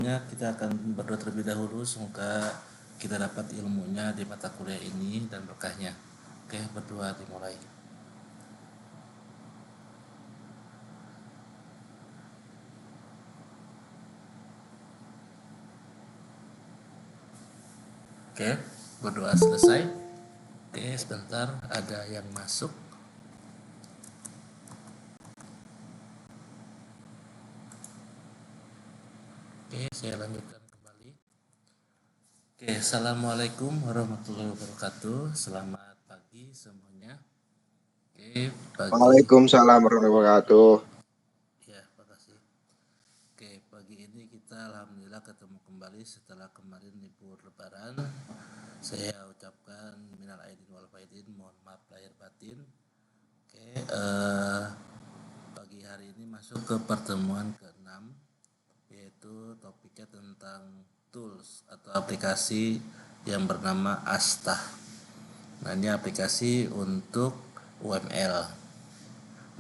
Kita akan berdoa terlebih dahulu, semoga kita dapat ilmunya di mata kuliah ini dan berkahnya. Oke, berdoa dimulai. Oke, berdoa selesai. Oke, sebentar ada yang masuk. Oke, saya lanjutkan kembali. Oke, assalamualaikum warahmatullahi wabarakatuh. Selamat pagi semuanya. Oke, pagi. Waalaikumsalam warahmatullahi wabarakatuh. Ya, makasih. Oke, pagi ini kita alhamdulillah ketemu kembali setelah kemarin libur lebaran. Saya ucapkan minal aidin wal faidin, mohon maaf lahir batin. Oke, pagi hari ini masuk ke pertemuan ke-6, yaitu topiknya tentang tools atau aplikasi yang bernama Asta. Nah, ini aplikasi untuk UML.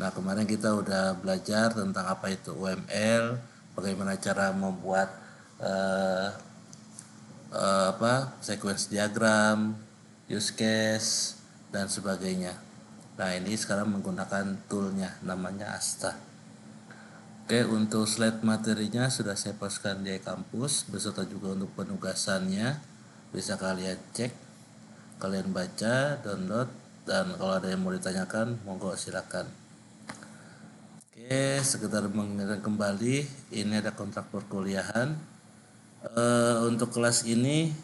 Nah, kemarin kita udah belajar tentang apa itu UML, bagaimana cara membuat sequence diagram, use case, dan sebagainya. Nah, ini sekarang menggunakan toolnya, namanya Asta. Oke, untuk slide materinya sudah saya postkan di kampus, beserta juga untuk penugasannya. Bisa kalian cek, kalian baca, download, dan kalau ada yang mau ditanyakan, monggo silakan. Oke, sekedar mengingatkan kembali, ini ada kontrak perkuliahan. Untuk kelas ini,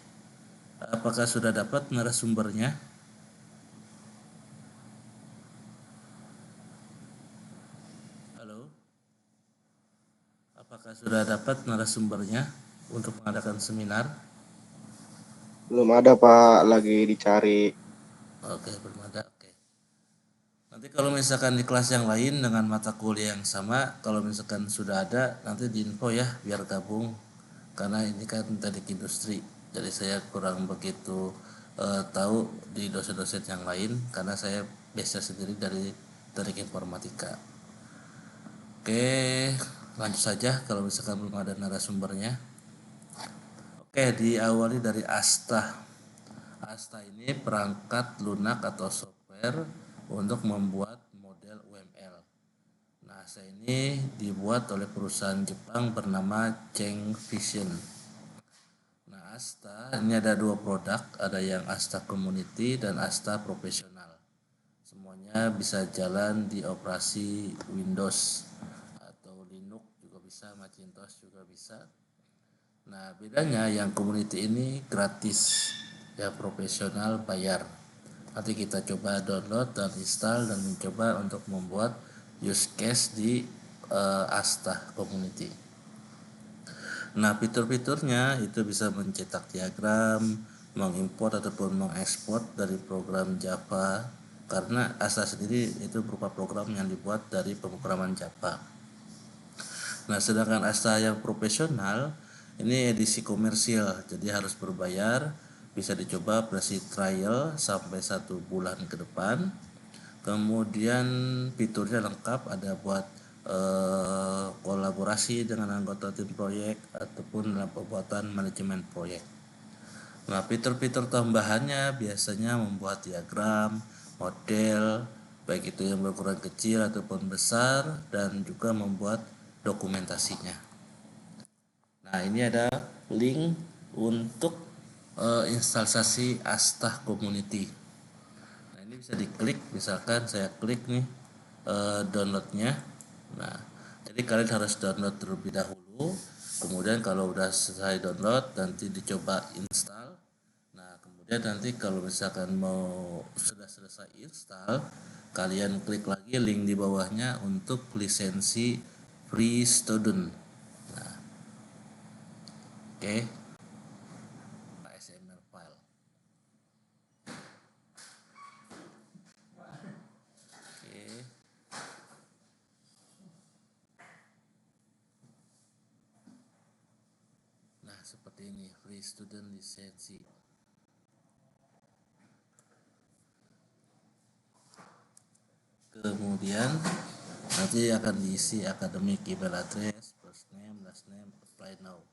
apakah sudah dapat narasumbernya? Halo, apakah sudah dapat narasumbernya untuk mengadakan seminar? Belum ada Pak, lagi dicari. Oke, belum ada. Oke. Nanti kalau misalkan di kelas yang lain dengan mata kuliah yang sama, kalau misalkan sudah ada, nanti diinfo ya, biar gabung. Karena ini kan teknik industri, jadi saya kurang begitu tahu di dosen-dosen yang lain, karena saya belajar sendiri dari teknik informatika. Oke, lanjut saja kalau misalkan belum ada narasumbernya. Oke, diawali dari Asta. Asta ini perangkat lunak atau software untuk membuat model UML. Nah, Asta ini dibuat oleh perusahaan Jepang bernama Cheng Vision. Nah, Asta ini ada dua produk, ada yang Asta Community dan Asta Profesional. Semuanya bisa jalan di operasi Windows atau Linux juga bisa, Macintosh juga bisa. Nah, bedanya yang community ini gratis, ya profesional bayar. Nanti kita coba download dan install dan mencoba untuk membuat use case di Asta Community. Nah, fitur-fiturnya itu bisa mencetak diagram, mengimport ataupun mengekspor dari program Java, karena Asta sendiri itu berupa program yang dibuat dari pemrograman Java. Nah, sedangkan Asta yang profesional ini edisi komersial, jadi harus berbayar, bisa dicoba versi trial sampai 1 bulan ke depan. Kemudian fiturnya lengkap, ada buat kolaborasi dengan anggota tim proyek ataupun dalam pembuatan manajemen proyek. Nah, fitur-fitur tambahannya biasanya membuat diagram, model, baik itu yang berukuran kecil ataupun besar, dan juga membuat dokumentasinya. Nah, ini ada link untuk instalasi Asta Community. Nah, ini bisa diklik, misalkan saya klik nih downloadnya. Nah, jadi kalian harus download terlebih dahulu. Kemudian kalau udah selesai download, nanti dicoba install. Nah, kemudian nanti kalau misalkan mau sudah selesai install, kalian klik lagi link di bawahnya untuk lisensi free student. Nah, oke. XML file. Oke. Nah, seperti ini free student lisensi. Kemudian nanti akan diisi academic email address, first name, last name, apply now.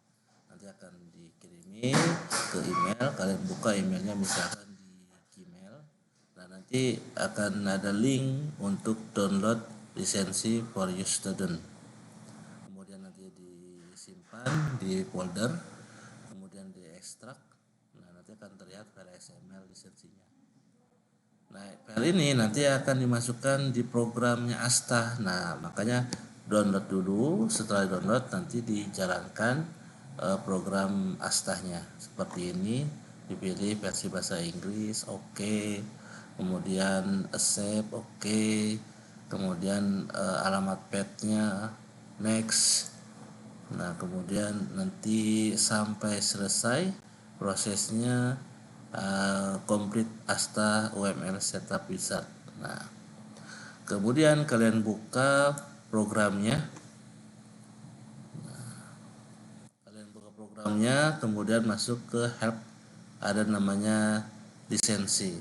nanti akan dikirimi ke email, kalian buka emailnya misalkan di Gmail. Nah, nanti akan ada link untuk download lisensi for your student. Kemudian nanti disimpan di folder, kemudian diekstrak. Nah, nanti akan terlihat file XML lisensinya. Nah, file ini nanti akan dimasukkan di programnya Asta. Nah, makanya download dulu, setelah download nanti dijalankan program Astanya. Seperti ini, dipilih versi bahasa Inggris, oke. Kemudian accept, oke. Kemudian alamat path-nya next. Nah, kemudian nanti sampai selesai prosesnya complete Asta UML setup wizard. Nah, kemudian kalian buka programnya. Kalian buka programnya, kemudian masuk ke help, ada namanya lisensi.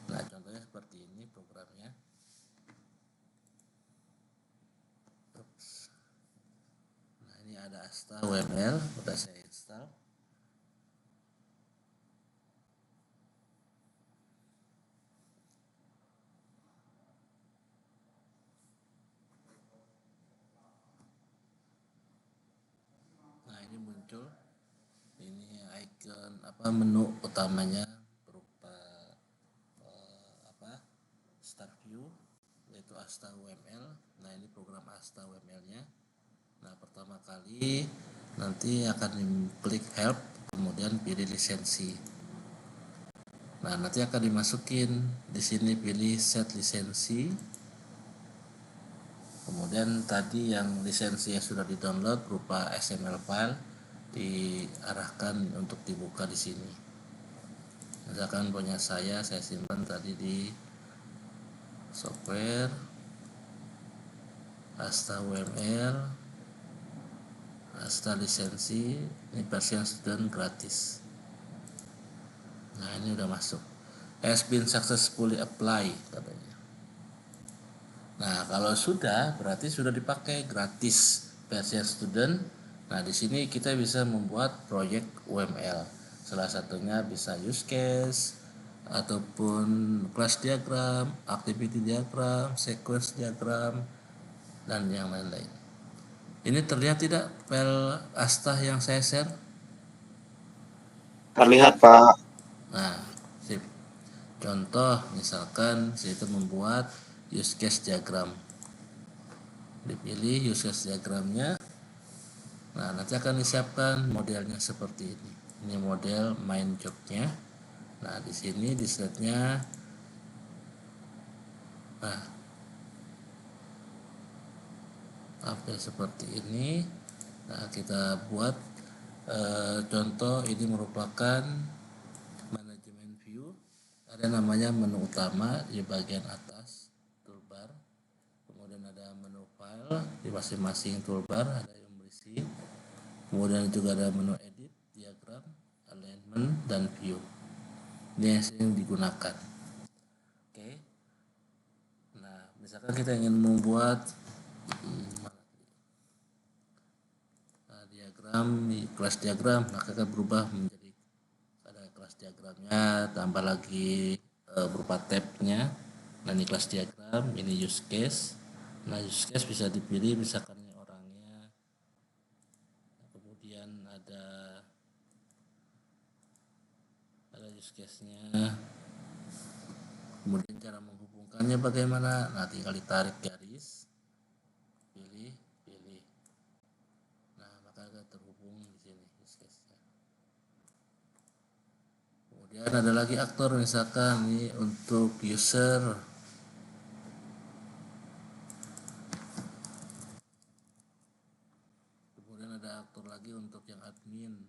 Nah, contohnya seperti ini programnya. Nah, ini ada Asta UML, udah saya install. Nah, ini muncul. Ini icon menu utamanya berupa start view, yaitu Asta UML. Nah, ini program Asta UML-nya. Nah, pertama kali nanti akan klik help, kemudian pilih lisensi. Nah, nanti akan dimasukin di sini, pilih set lisensi. Kemudian tadi yang lisensi yang sudah di-download berupa XML file diarahkan untuk dibuka di sini. Misalkan punya saya simpan tadi di software Asta UML, Asta lisensi, ini versi student gratis. Nah, ini udah masuk. Has been successfully apply katanya. Nah, kalau sudah berarti sudah dipakai gratis versi student. Nah, di sini kita bisa membuat proyek UML. Salah satunya bisa use case ataupun class diagram, activity diagram, sequence diagram, dan yang lain-lain. Ini terlihat tidak file Asta yang saya share? Terlihat Pak. Nah, sip. Contoh misalkan saya itu membuat use case diagram. Dipilih use case diagramnya. Nah, nanti akan disiapkan modelnya seperti ini. Ini model main jobnya. Nah, di sini di slide-nya tampil seperti ini. Nah, kita buat contoh, ini merupakan manajemen view. Ada namanya menu utama di bagian atas toolbar. Kemudian ada menu file di masing-masing toolbar, ada yang berisi. Kemudian juga ada menu edit, diagram, alignment, dan view. Ini yang sering digunakan. Oke. Nah, misalkan kita ingin membuat diagram, kelas diagram, maka akan berubah menjadi ada kelas diagramnya, tambah lagi berupa tabnya. Nah, ini kelas diagram, ini use case. Nah, use case bisa dipilih misalkan ini orangnya. Kemudian ada use case-nya. Kemudian cara menghubungkannya bagaimana? Nah, tinggal ditarik garis, pilih. Nah, maka akan terhubung di sini use case-nya. Kemudian ada lagi aktor, misalkan ini untuk user. Kemudian ada aktor lagi untuk yang admin.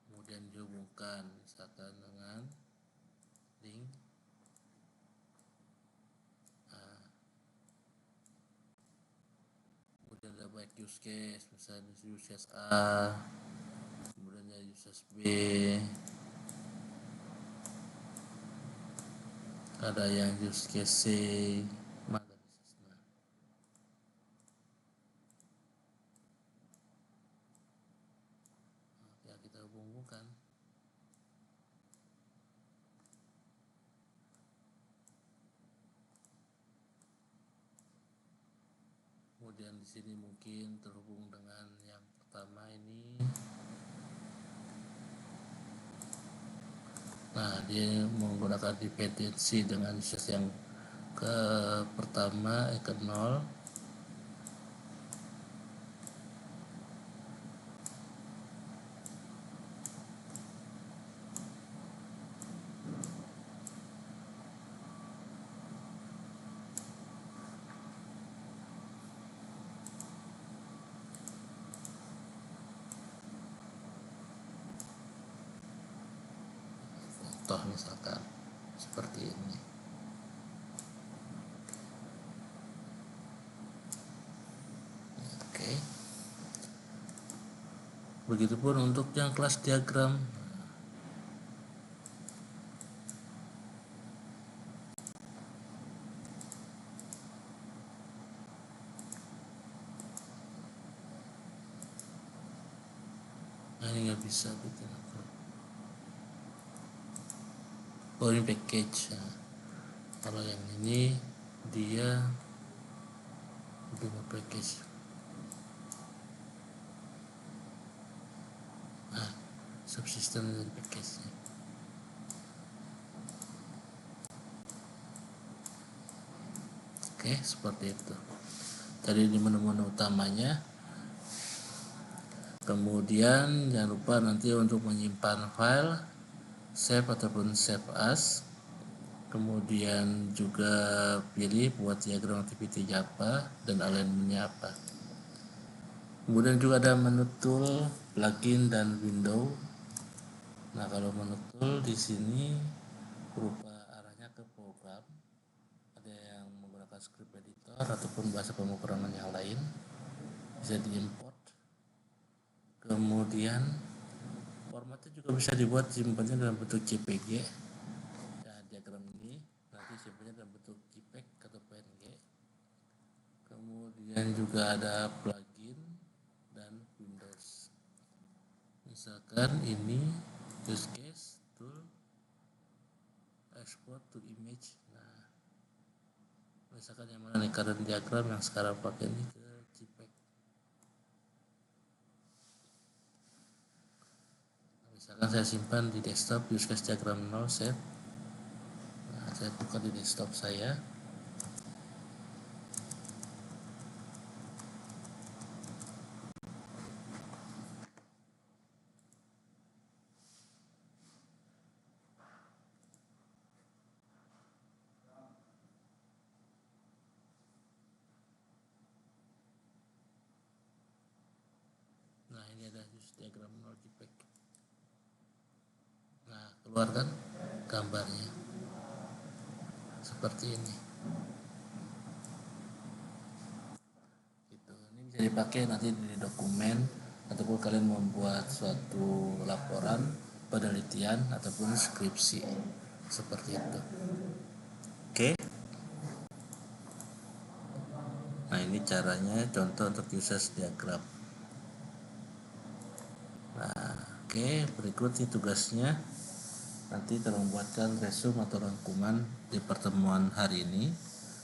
Kemudian dihubungkan misalkan dengan link. Kemudian ada baik use case, misalnya use case A, kemudian use case B. ada yang use case mana ya kita hubungkan. Kemudian di sini mungkin terhubung dengan yang pertama ini. Nah, dia menggunakan dependensi dengan uses yang ke pertama ke 0. Contoh misalkan seperti ini. Oke. Begitupun untuk yang kelas diagram. Nah, ini nggak bisa bikin apa. Oh, ini package. Nah, kalau yang ini dia bukan package. Nah, subsystem dari package. Oke, seperti itu. Tadi di menu-menu utamanya. Kemudian jangan lupa nanti untuk menyimpan file, save ataupun save as. Kemudian juga pilih buat diagram activity apa dan alignmentnya apa. Kemudian juga ada menu tool, plugin dan window. Nah, kalau menu tool di sini berupa arahnya ke program. Ada yang menggunakan script editor ataupun bahasa pemrograman yang lain. Bisa diimport. Kemudian formatnya juga bisa dibuat simpannya dalam bentuk JPG. Ya, diagram ini nanti simpannya dalam bentuk JPEG atau PNG. Kemudian juga ada plugin dan Windows. Misalkan ini use case tool export to image. Nah, misalkan yang mana nih current diagram yang sekarang pakai ini ke JPEG. Misalkan saya simpan di desktop use case diagram 0 save. Nah, saya buka di desktop saya. Nah, ini ada use diagram 0 JPEG. Nah, keluarkan gambarnya seperti ini. Gitu. Ini bisa dipakai nanti di dokumen ataupun kalian membuat suatu laporan penelitian ataupun skripsi seperti itu. Oke. Nah, ini caranya contoh untuk users diagram. Nah, oke, berikut ini tugasnya. Nanti kita membuatkan resume atau rangkuman di pertemuan hari ini.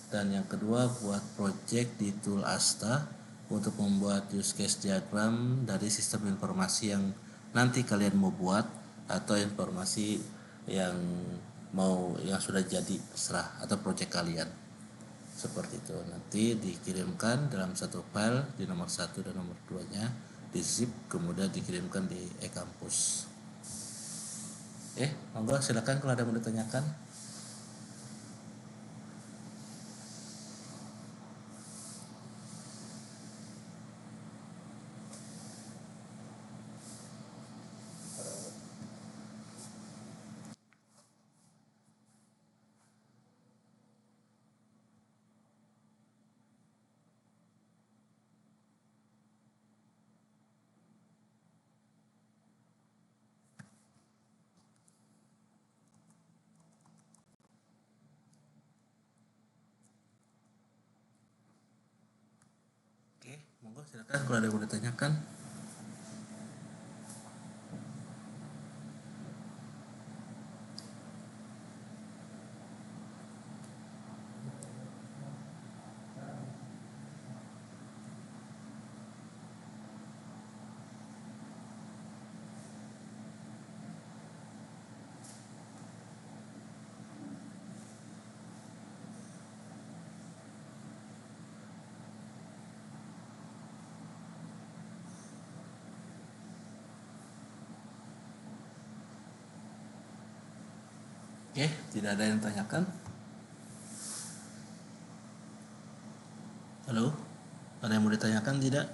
Dan yang kedua buat project di tool Asta untuk membuat use case diagram dari sistem informasi yang nanti kalian mau buat atau informasi yang yang sudah jadi serah atau project kalian. Seperti itu, nanti dikirimkan dalam satu file di nomor 1 dan nomor 2 nya di zip, kemudian dikirimkan di e-kampus. Monggo silakan kalau ada yang mau ditanyakan. silakan kalau ada yang mau ditanyakan. Oke, tidak ada yang tanyakan. Halo, ada yang mau ditanyakan tidak?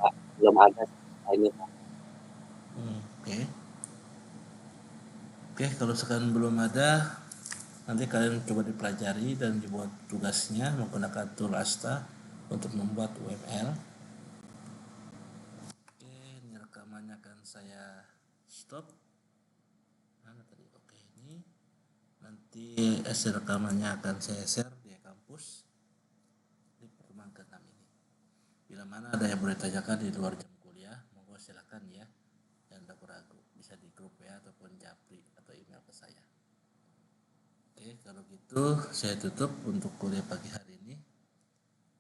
Pak, belum ada ini Pak. Oke. Oke, kalau sekarang belum ada, nanti kalian coba dipelajari dan dibuat tugasnya menggunakan tool Asta untuk membuat UML. Oke, ini rekamannya akan saya stop. Mana tadi? Oke, ini nanti hasil rekamannya akan saya share di kampus di pertemuan ke-6 ini. Bila mana ada yang boleh tanyakan di luar jam kuliah, monggo silakan ya. Jangan ragu-ragu, bisa di grup ya ataupun japri atau email ke saya. Oke, kalau gitu saya tutup untuk kuliah pagi hari ini.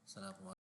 Assalamualaikum.